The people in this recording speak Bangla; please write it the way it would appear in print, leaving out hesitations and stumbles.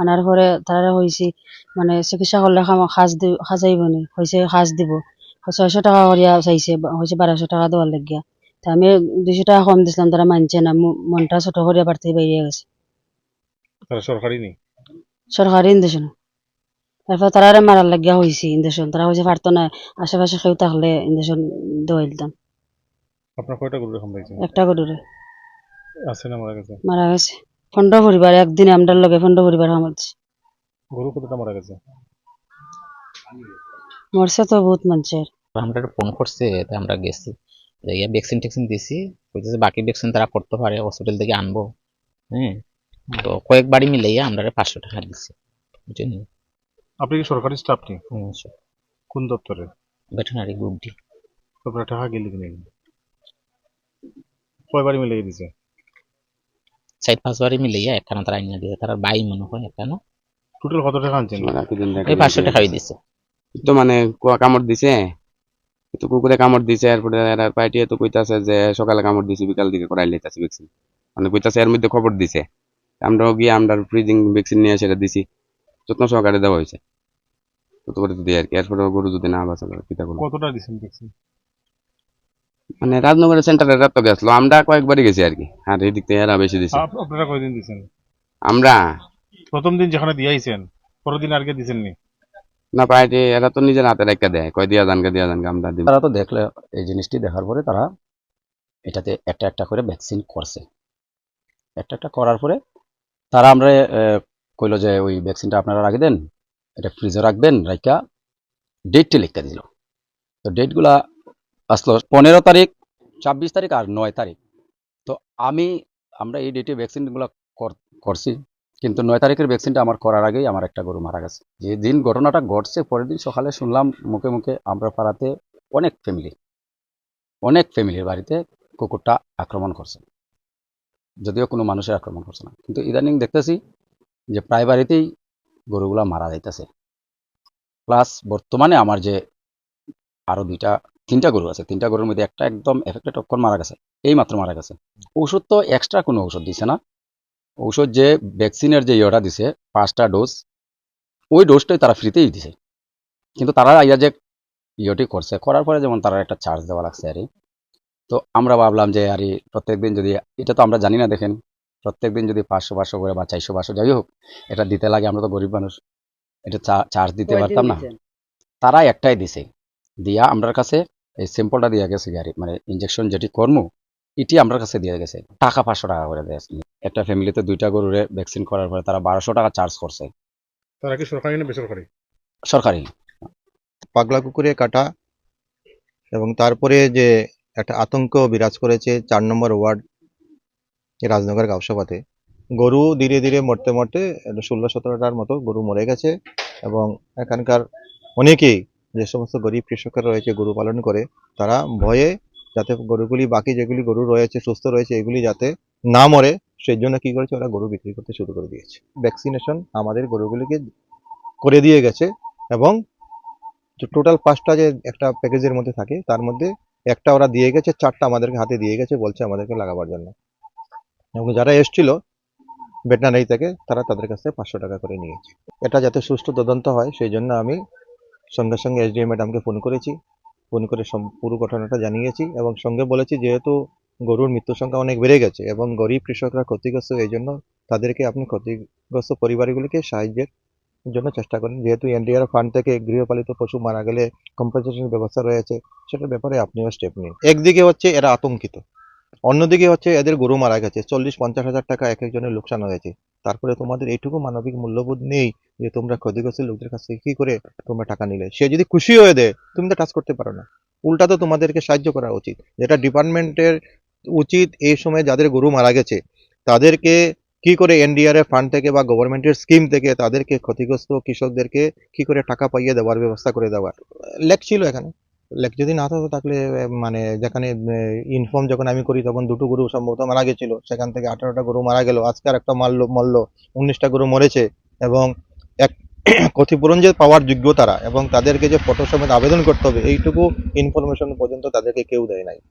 আনার পরে তারা হয়েছি মানে চিকিৎসা করলে সাজাইব নি হয়েছে সাজ দিব 600 টাকা করিয়া চাইছে হয়েছে 1200 টাকা দেওয়ার লাগিয়া তা আমি 200 টাকা কম দিছিলাম তারা মানছে না মনটা ছোট করিয়া বাড়তে বাইরে গেছে তারা সরকারি নেই সরকারি ইনজেকশন তারপর তারা মারার লাগিয়া হয়েছে ইনজেকশন তারা হয়েছে পারতো না আশেপাশে কেউ থাকলে ইনজেকশন দেওয়াই দিতাম আপনার কয়টা গরু এরকম পাইছেন একটা গরুরে আছে না মারা গেছে মারা গেছে 15 পরিবার একদিনে আমরার লগে 15 পরিবার আমার গরু কতটা মারা গেছে মরছে তো বহুত মানুষের আমরা একটা ফোন করছে তাই আমরা গেছি যাইয়া ভ্যাকসিন ট্যাকসিন দিছি কইতেছে বাকি ভ্যাকসিন তারা করতে পারে হসপিটাল থেকে আনবো হ্যাঁ তো কয়েকবারই মিলাইয়া আমরা 500 টাকা দিচ্ছি বুঝছেন আপনি কি সরকারি স্টাফ নেই কোন দপ্তরে ভেটেরিনারি গ্রুপ ডি আপনার টাকা গেলে কিনে কয়বারই মিলিয়ে দিছে 4-5 বারই মিলাইয়া একখানা তারা আইনা দিয়ে তারা বাই মনে হয় একখানা টোটাল কত টাকা আনছেন এই 500 টাকাই দিছে তো মানে কামড় দিছে তো কুকুরে কামড় দিছে এরপরে এরা পার্টিয়ে তো কইতাছে যে সকালে কামড় দিছে বিকাল দিকে করাই লাইতাছে ভ্যাকসিন মানে কইতাছে এর মধ্যে খবর দিছে আমরাও গিয়ে আমরা ফ্রিজিং ভ্যাকসিন নিয়ে সেটা দিছি যত্ন সহকারে দেওয়া হয়েছে তত করে তো দিই আর কি এরপরে গরু যদি না বাঁচা কিতা করবো কতটা দিছেন ভ্যাকসিন মানে রাজনগরের সেন্টারে রাত তো গেছিল আমরা কয়েকবারই গেছি আর কি আর এই দিক থেকে এরা বেশি দিছে আপনারা কয়দিন দিছেন আমরা প্রথম দিন যেখানে দিয়াইছেন পরের দিন আর কে দিছেন নি না পার্টি এরা তো নিজের হাতে রেখে দেয় কয় দিয়া জানকে আমরা দিব তারা তো দেখলে এই জিনিসটি দেখার পরে তারা এটাতে একটা একটা করে ভ্যাকসিন করছে একটা একটা করার পরে তারা আমরা কইলো যে ওই ভ্যাকসিনটা আপনারা রাখে দেন এটা ফ্রিজে রাখবেন রাইকা ডেটটি লিখতে দিল তো ডেটগুলা আসলো 15 তারিখ 26 তারিখ আর 9 তারিখ তো আমরা এই ডেটে ভ্যাকসিনগুলো করছি কিন্তু 9 তারিখের ভ্যাকসিনটা আমার করার আগেই আমার একটা গরু মারা গেছে যে দিন ঘটনাটা ঘটছে পরের দিন সকালে শুনলাম মুখে মুখে আমরা পাড়াতে অনেক ফ্যামিলির বাড়িতে কুকুরটা আক্রমণ করছে যদিও কোনো মানুষের আক্রমণ করছে না কিন্তু ইদানিং দেখতেছি যে প্রায় বাড়িতেই গরুগুলা মারা যাইতেছে প্লাস বর্তমানে আমার যে আরো তিনটা গরু আছে তিনটা গরুর মধ্যে একটা একদম এফেক্টেড অক্ষর মারা গেছে এই মাত্র মারা গেছে ঔষধ তো এক্সট্রা কোনো ঔষধ দিছে না ঔষধ যে ভ্যাকসিনের যে ইয়েটা দিছে 5টা ডোজ ওই ডোজটাই তারা ফ্রিতেই দিছে কিন্তু তারা ইয়া যে ইয়েটি করছে করার পরে যেমন তারা একটা চার্জ দেওয়া লাগছে আর তো আমরা ভাবলাম যে আরে প্রত্যেকদিন যদি এটা তো আমরা জানি না দেখেন প্রত্যেকদিন যদি 500 করে বা 400 যাই হোক এটা দিতে লাগে আমরা তো গরিব মানুষ এটা চার্জ দিতে পারতাম না তারা একটাই দিছে দিয়া আমার কাছে এই স্যাম্পলটা দিয়ে গেছে গাড়ি মানে ইনজেকশন যেটি কর্ম এটি আমার কাছে দিয়ে গেছে টাকা 500 টাকা করে দেয় একটা ফ্যামিলিতে 2টা গরুরে ভ্যাকসিন করার পরে তারা 1200 টাকা চার্জ করছে তারা কি সরকারি না বেসরকারি সরকারি পাগলা কুকুরে কাটা এবং তারপরে যে একটা আতঙ্ক বিরাজ করেছে 4 নম্বর ওয়ার্ড রাজনগর গাঁওসভাতে গরু ধীরে ধীরে মরতে মরতে 16-17টার মতো গরু মরে গেছে এবং এখানকার অনেকেই যে সমস্ত গরিব কৃষকরা রয়েছে গরু পালন করে তারা ভয়ে যাতে গরুগুলি বাকি যেগুলি গরু রয়েছে সুস্থ রয়েছে এগুলি যাতে না মরে সেই জন্য কি করেছে ওরা গরু বিক্রি করতে শুরু করে দিয়েছে ভ্যাকসিনেশন আমাদের গরুগুলিকে করে দিয়ে গেছে এবং টোটাল 5টা যে একটা প্যাকেজের মধ্যে থাকে তার মধ্যে একটা ওরা দিয়ে গেছে 4টা আমাদেরকে হাতে দিয়ে গেছে বলছে আমাদেরকে লাগাবার জন্য এবং যারা এসেছিল ভেটেরিনারি থেকে তারা তাদের কাছে 500 টাকা করে নিয়েছে এটা যাতে সুষ্ঠু তদন্ত হয় সেই জন্য আমি সঙ্গে সঙ্গে এসডিএম ম্যাডামকে ফোন করেছি ফোন করে পুরো ঘটনাটা জানিয়েছি এবং সঙ্গে বলেছি যেহেতু গরুর মৃত্যুর সংখ্যা অনেক বেড়ে গেছে এবং গরিব কৃষকরা ক্ষতিগ্রস্ত এই জন্য তাদেরকে আপনি ক্ষতিগ্রস্ত পরিবারগুলিকে সাহায্যের জন্য চেষ্টা করেন যেহেতু এনডিআর ফান্ড থেকে গৃহপালিত পশু মারা গেলে কম্পেনসেশন ব্যবস্থা রয়েছে সেটার ব্যাপারে আপনিও স্টেপ নিন একদিকে হচ্ছে এরা আতঙ্কিত অন্যদিকে হচ্ছে এদের গরু মারা গেছে 40-50 হাজার টাকা এক একজনের লোকসান হয়েছে তারপরে তোমাদের এইটুকু মানবিক মূল্যবোধ নেই যে তোমরা ক্ষতিগ্রস্ত লোকদের কাছ থেকে কি করে তোমরা টাকা নিলে সে যদি খুশি হয়ে দেয় তুমি তো টাচ করতে পারো না উল্টা তো তোমাদেরকে সাহায্য করা উচিত যেটা ডিপার্টমেন্টের উচিত এই সময় যাদের গরু মারা গেছে তাদেরকে কি করে এনডিআরএফ ফান্ড থেকে বা গভর্নমেন্টের স্কিম থেকে তাদেরকে ক্ষতিগ্রস্ত কৃষকদেরকে কি করে টাকা পাইয়ে দেওয়ার ব্যবস্থা করে দেওয়ার লেখ ছিল এখানে লেখ যদি না থাকতো তাহলে মানে যেখানে ইনফর্ম যখন আমি করি তখন 2টো গরু সম্ভবত মারা গেছিল সেখান থেকে 18টা গরু মারা গেল আজকে আর একটা মরল 19টা গরু মরেছে এবং এক ক্ষতিপূরণ যে পাওয়ার যোগ্য তারা এবং তাদেরকে যে ফটো সমেত আবেদন করতে হবে এইটুকু ইনফরমেশন পর্যন্ত তাদেরকে কেউ দেয় নাই